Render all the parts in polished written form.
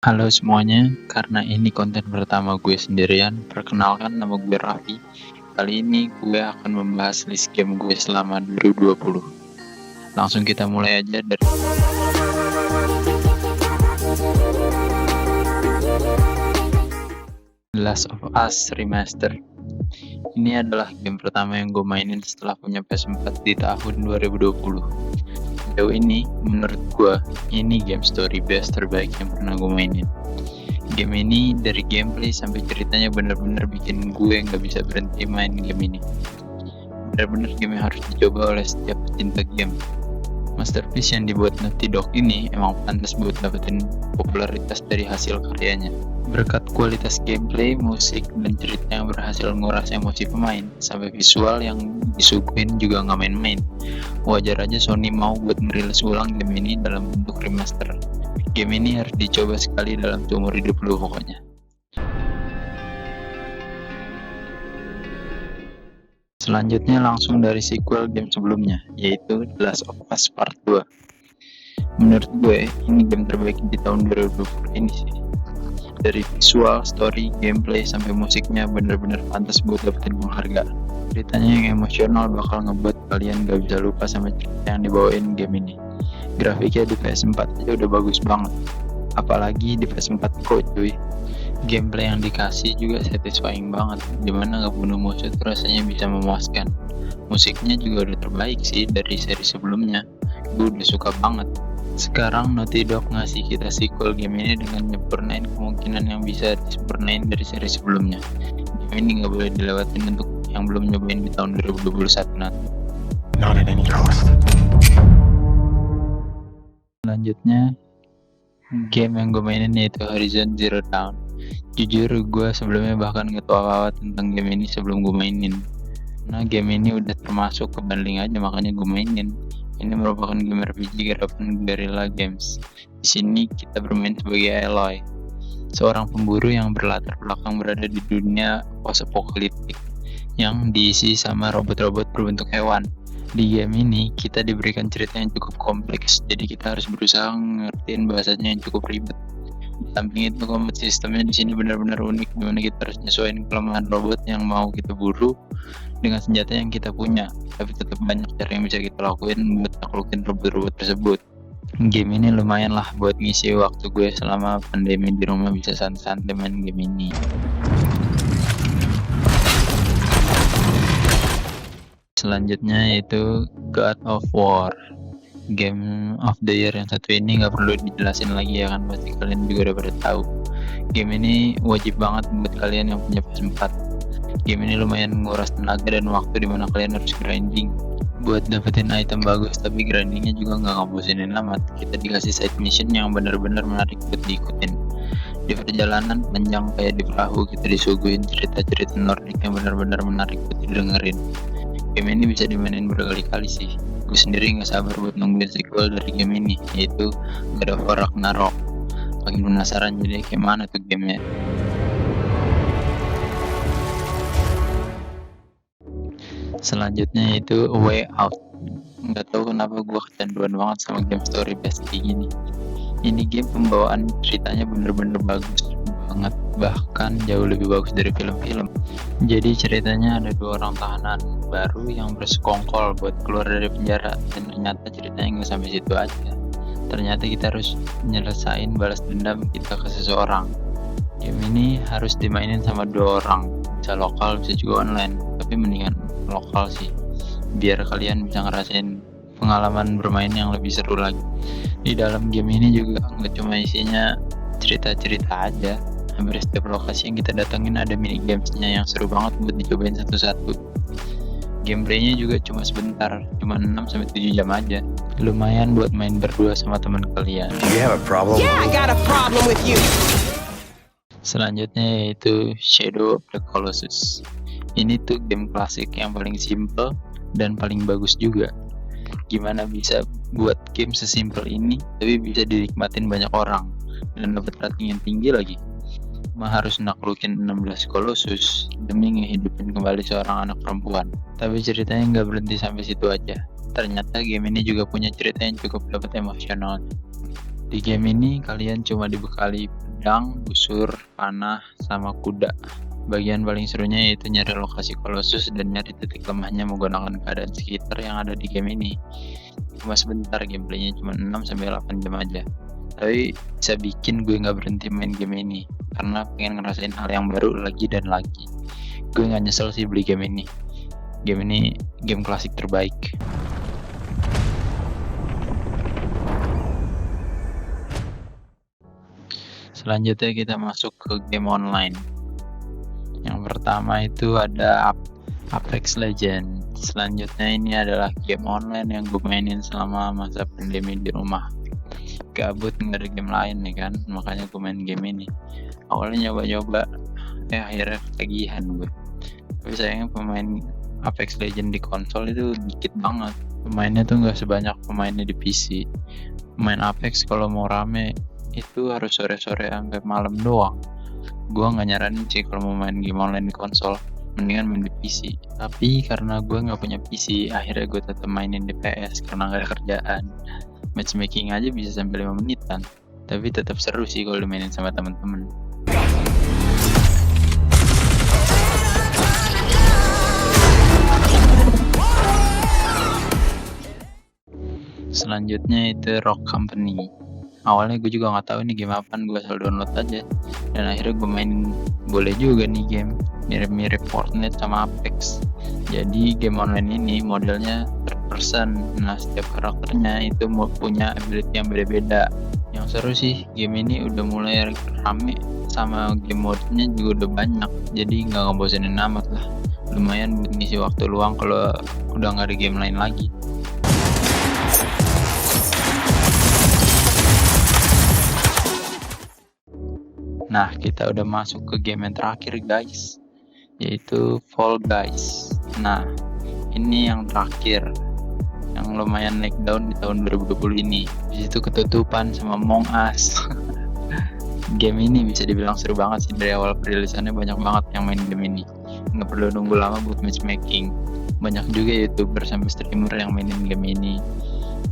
Halo semuanya, karena ini konten pertama gue sendirian, perkenalkan nama gue Raffi. Kali ini gue akan membahas list game gue selama 2020. Langsung kita mulai aja dari The Last of Us Remaster. Ini adalah game pertama yang gue mainin setelah punya PS4 di tahun 2020. Sejauh ini, menurut gue, ini game story best terbaik yang pernah gue mainin. Game ini dari gameplay sampai ceritanya bener-bener bikin gue nggak bisa berhenti main game ini. Bener-bener game yang harus dicoba oleh setiap pecinta game. Masterpiece yang dibuat Naughty Dog ini emang pantas buat dapetin popularitas dari hasil karyanya. Berkat kualitas gameplay, musik, dan cerita yang berhasil nguras emosi pemain, sampai visual yang disuguhin juga nggak main-main. Wajar aja Sony mau buat merilis ulang game ini dalam bentuk remaster. Game ini harus dicoba sekali dalam seumur hidup lu pokoknya. Selanjutnya langsung dari sequel game sebelumnya, yaitu The Last of Us Part 2. Menurut gue, ini game terbaik di tahun 2020 ini sih. Dari visual, story, gameplay, sampai musiknya bener-bener pantas buat dapetin penghargaan. Ceritanya yang emosional bakal ngebuat kalian gak bisa lupa sama cerita yang dibawain game ini. Grafiknya di PS4 aja udah bagus banget, apalagi di PS4 Pro cuy. Gameplay yang dikasih juga satisfying banget, dimana ngebunuh musuh tuh rasanya bisa memuaskan. Musiknya juga udah terbaik sih dari seri sebelumnya, gue udah suka banget. Sekarang Naughty Dog ngasih kita sequel game ini dengan nyempurnain kemungkinan yang bisa disempurnain dari seri sebelumnya. Game ini gak boleh dilewatin untuk yang belum nyobain di tahun 2021 nanti. Not at any cost. Selanjutnya, game yang gue mainin yaitu Horizon Zero Dawn. Jujur gue sebelumnya bahkan gak tau apa-apa tentang game ini sebelum gue mainin. Nah game ini udah termasuk ke bundling aja makanya gue mainin. Ini merupakan game RPG garapan Guerrilla Games. Di sini kita bermain sebagai Aloy, seorang pemburu yang berlatar belakang berada di dunia post-apokaliptik yang diisi sama robot-robot berbentuk hewan. Di game ini kita diberikan cerita yang cukup kompleks, jadi kita harus berusaha ngertiin bahasanya yang cukup ribet. Di samping itu combat sistemnya di sini benar-benar unik, dimana kita harus nyesuaiin kelemahan robot yang mau kita buru dengan senjata yang kita punya, tapi tetap banyak cara yang bisa kita lakuin buat naklukin robot-robot tersebut. Game ini lumayan lah buat ngisi waktu gue selama pandemi di rumah, bisa santai-santai main game ini. Selanjutnya yaitu God of War. Game of the Year yang satu ini nggak perlu dijelasin lagi ya kan, pasti kalian juga udah pada tahu. Game ini wajib banget buat kalian yang punya PS4. Game ini lumayan nguras tenaga dan waktu dimana kalian harus grinding buat dapetin item bagus, tapi grindingnya juga nggak ngebosenin amat. Kita dikasih side mission yang benar-benar menarik buat diikutin. Di perjalanan panjang kayak di perahu, kita disuguhin cerita-cerita Nordic yang benar-benar menarik buat didengerin. Game ini bisa dimainin berkali-kali sih. Gue sendiri gak sabar buat nungguin sequel dari game ini, yaitu God of War Ragnarok. Makin penasaran jadi kayak mana tuh gamenya. Selanjutnya yaitu A Way Out. Gak tahu kenapa gue kecanduan banget sama game story based kayak gini. Ini game pembawaan ceritanya bener-bener bagus banget, bahkan jauh lebih bagus dari film-film. Jadi ceritanya ada dua orang tahanan baru yang bersekongkol buat keluar dari penjara, dan ternyata ceritanya nggak sampai situ aja. Ternyata kita harus nyelesain balas dendam kita ke seseorang. Game ini harus dimainin sama dua orang, bisa lokal bisa juga online, tapi mendingan lokal sih, biar kalian bisa ngerasain pengalaman bermain yang lebih seru lagi. Di dalam game ini juga nggak cuma isinya cerita-cerita aja, hampir setiap lokasi yang kita datengin ada mini gamesnya yang seru banget buat dicobain satu-satu. Gameplaynya juga cuma sebentar, cuma 6-7 jam aja. Lumayan buat main berdua sama teman kalian. Do you have a problem? Yeah, I got a problem with you. Selanjutnya yaitu Shadow of the Colossus. Ini tuh game klasik yang paling simple dan paling bagus juga. Gimana bisa buat game sesimpel ini tapi bisa dinikmatin banyak orang dan dapat rating yang tinggi lagi. Cuma harus naklukin 16 Colossus demi ngehidupin kembali seorang anak perempuan. Tapi ceritanya nggak berhenti sampai situ aja. Ternyata game ini juga punya cerita yang cukup dapat emosional. Di game ini kalian cuma dibekali pedang, busur, panah, sama kuda. Bagian paling serunya yaitu nyari lokasi Colossus dan nyari titik lemahnya menggunakan keadaan sekitar yang ada di game ini. Cuma sebentar, gameplaynya cuma 6-8 jam aja. Tapi bisa bikin gue nggak berhenti main game ini karena pengen ngerasain hal yang baru lagi dan lagi. Gue nggak nyesel sih beli game ini. Game ini game klasik terbaik. Selanjutnya kita masuk ke game online. Yang pertama itu ada Apex Legends. Selanjutnya ini adalah game online yang gue mainin selama masa pandemi di rumah. Gabut nggak ada game lain nih kan, makanya gue main game ini. Awalnya nyoba-nyoba, akhirnya ketagihan gue. Tapi sayangnya pemain Apex Legends di konsol itu dikit banget. Pemainnya tuh nggak sebanyak pemainnya di PC. Main Apex kalau mau rame itu harus sore-sore sampai malam doang. Gua nggak nyaranin sih kalau mau main game online di konsol, mendingan main di PC. Tapi karena gue nggak punya PC, akhirnya gue tetap mainin di PS karena nggak ada kerjaan. Matchmaking aja bisa sampai 5 menitan, tapi tetap seru sih kalau dimainin sama teman-teman. Selanjutnya itu Rock Company. Awalnya gue juga nggak tahu ini game apaan, gue asal download aja dan akhirnya gue main. Boleh juga nih game, mirip-mirip Fortnite sama Apex. Jadi game online ini modelnya third person. Nah, setiap karakternya itu punya ability yang beda-beda. Yang seru sih, game ini udah mulai rame sama game mode-nya juga udah banyak, jadi nggak ngebosenin amat lah. Lumayan buat ngisi waktu luang kalau udah nggak ada game lain lagi. Nah, kita udah masuk ke game yang terakhir guys, yaitu Fall Guys. Nah, ini yang terakhir, yang lumayan naik daun di tahun 2020 ini. Disitu ketutupan sama Among Us. Game ini bisa dibilang seru banget sih, dari awal perilisannya banyak banget yang main game ini. Nggak perlu nunggu lama buat matchmaking. Banyak juga YouTuber sampai streamer yang mainin game ini.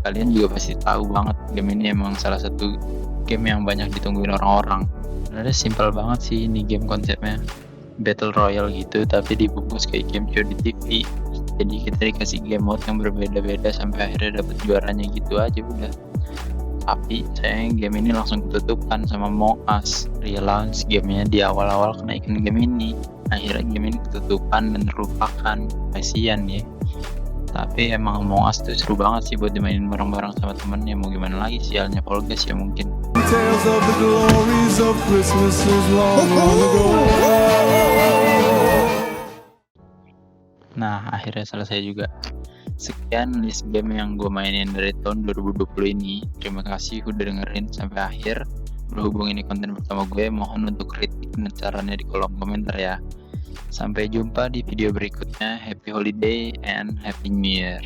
Kalian juga pasti tahu banget, game ini emang salah satu game yang banyak ditungguin orang-orang. Sebenarnya simpel banget sih ini game konsepnya, battle royale gitu tapi dibungkus kayak game show di TV. Jadi kita dikasih game mode yang berbeda-beda sampai akhirnya dapet juaranya gitu aja udah. Tapi sayang game ini langsung ketutupan sama Among Us. Relaunch gamenya di awal-awal kenaikan game ini, akhirnya game ini ketutupan dan terlupakan. Kasian ya. Tapi emang Among Us tuh seru banget sih buat dimainin bareng-bareng sama temen. Ya mau gimana lagi, sialnya Fall Guys ya mungkin. Tales of the glories of Christmases long, long ago. Nah, akhirnya selesai juga. Sekian list game yang gue mainin dari tahun 2020 ini. Terima kasih udah dengerin sampai akhir. Berhubung ini konten pertama gue, mohon untuk kritik dan sarannya di kolom komentar ya. Sampai jumpa di video berikutnya. Happy Holiday and Happy New Year.